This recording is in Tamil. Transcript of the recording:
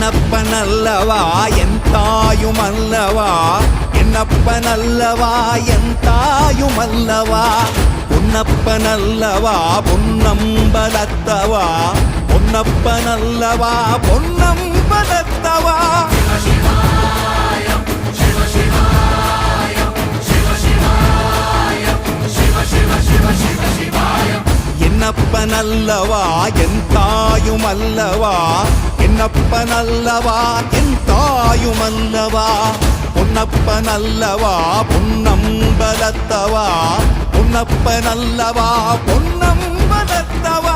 என்னப்பனல்லவா என் தாயுமல்லவா, என்னப்பனல்லவா என் தாயுமல்லவா, பொன்னப்பனல்லவா பொன்னம்பலத்தவா, பொன்னப்பனல்லவா பொன்னம்பலத்தவா. என்னப்பனல்லவா என் தாயுமல்லவா, என்னப்பனல்லவா என் தாயுமல்லவா, பொன்னப்பனல்லவா பொன்னம்பலத்தவா, பொன்னப்பனல்லவா பொன்னம்பலத்தவா.